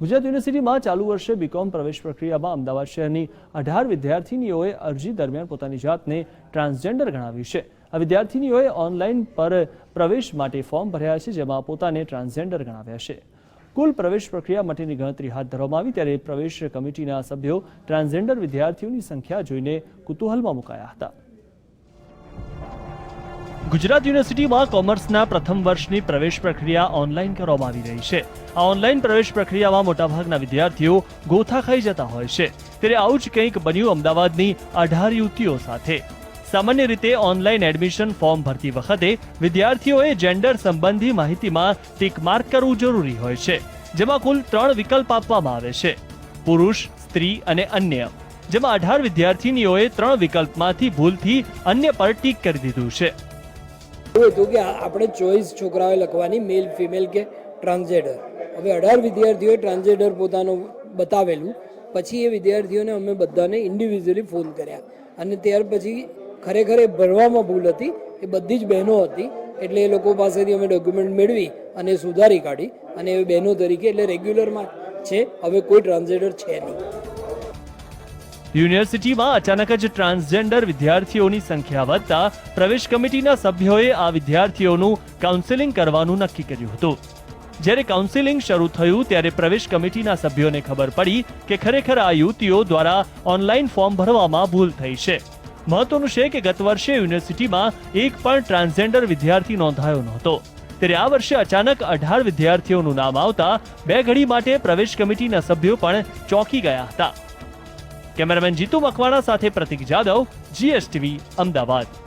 ગુજરાત યુનિવર્સિટીમાં ચાલુ વર્ષે બીકોમ પ્રવેશ પ્રક્રિયામાં અમદાવાદ શહેરની 18 વિદ્યાર્થીનીઓએ અરજી દરમિયાન પોતાની જાતને ટ્રાન્સજેન્ડર ગણાવી છે। આ વિદ્યાર્થીનીઓએ ઓનલાઈન પર પ્રવેશ માટે ફોર્મ ભર્યા છે, જેમાં પોતાને ટ્રાન્સજેન્ડર ગણાવ્યા છે। કુલ પ્રવેશ પ્રક્રિયા માટેની ગણતરી હાથ ધરવામાં આવી ત્યારે પ્રવેશ કમિટીના સભ્યો ટ્રાન્સજેન્ડર વિદ્યાર્થીઓની સંખ્યા જોઈને કુતૂહલમાં મુકાયા હતા। ગુજરાત યુનિવર્સિટીમાં કોમર્સના પ્રથમ વર્ષની પ્રવેશ પ્રક્રિયા ઓનલાઈન કરવામાં આવી રહી છે। આ ઓનલાઈન પ્રવેશ પ્રક્રિયામાં મોટાભાગના વિદ્યાર્થીઓ ગોથા ખાઈ જતા હોય છે, ત્યારે આવું જ કંઈક બન્યું અમદાવાદની 18 યુવતીઓ સાથે। સામાન્ય રીતે ઓનલાઈન એડમિશન ફોર્મ ભરતી વખતે વિદ્યાર્થીઓએ જેન્ડર સંબંધી માહિતીમાં ટિક માર્ક કરવું જરૂરી હોય છે, જેમાં કુલ 3 વિકલ્પ આપવામાં આવે છે: પુરુષ, સ્ત્રી અને અન્ય। જેમાં 18 વિદ્યાર્થીનીઓએ 3 વિકલ્પમાંથી ભૂલથી અન્ય પર ટિક કરી દીધું છે। એવું હતું કે આપણે ચોઈસ છોકરાઓએ લખવાની મેલ, ફિમેલ કે ટ્રાન્સજેન્ડર। હવે 18 વિદ્યાર્થીઓએ ટ્રાન્સજેન્ડર પોતાનું બતાવેલું, પછી એ વિદ્યાર્થીઓને અમે બધાને ઇન્ડિવિજ્યુઅલી ફોન કર્યા અને ત્યાર પછી ખરેખર એ ભરવામાં ભૂલ હતી, એ બધી જ બહેનો હતી, એટલે એ લોકો પાસેથી અમે ડોક્યુમેન્ટ મેળવી અને સુધારી કાઢી અને એ બહેનો તરીકે એટલે રેગ્યુલરમાં છે, હવે કોઈ ટ્રાન્સજેન્ડર છે નહીં। યુનિવર્સિટીમાં અચાનક જ ટ્રાન્સજેન્ડર વિદ્યાર્થીઓની સંખ્યા વધતા પ્રવેશ કમિટીના સભ્યોએ આ વિદ્યાર્થીઓનું કાઉન્સેલિંગ કરવાનું નક્કી કર્યું હતું। જ્યારે કાઉન્સેલિંગ શરૂ થયું ત્યારે પ્રવેશ કમિટીના સભ્યોને ખબર પડી કે ખરેખર આ યુવતીઓ દ્વારા ઓનલાઈન ફોર્મ ભરવામાં ભૂલ થઈ છે। મહત્વનું છે કે ગત વર્ષે યુનિવર્સિટીમાં એક પણ ટ્રાન્સજેન્ડર વિદ્યાર્થી નોંધાયો નહોતો, ત્યારે આ વર્ષે અચાનક 18 વિદ્યાર્થીઓનું નામ આવતા બે ઘડી માટે પ્રવેશ કમિટીના સભ્યો પણ ચોંકી ગયા હતા। કેમેરામેન જીતુ મકવાણા સાથે પ્રતિક જાદવ, GSTV, અમદાવાદ।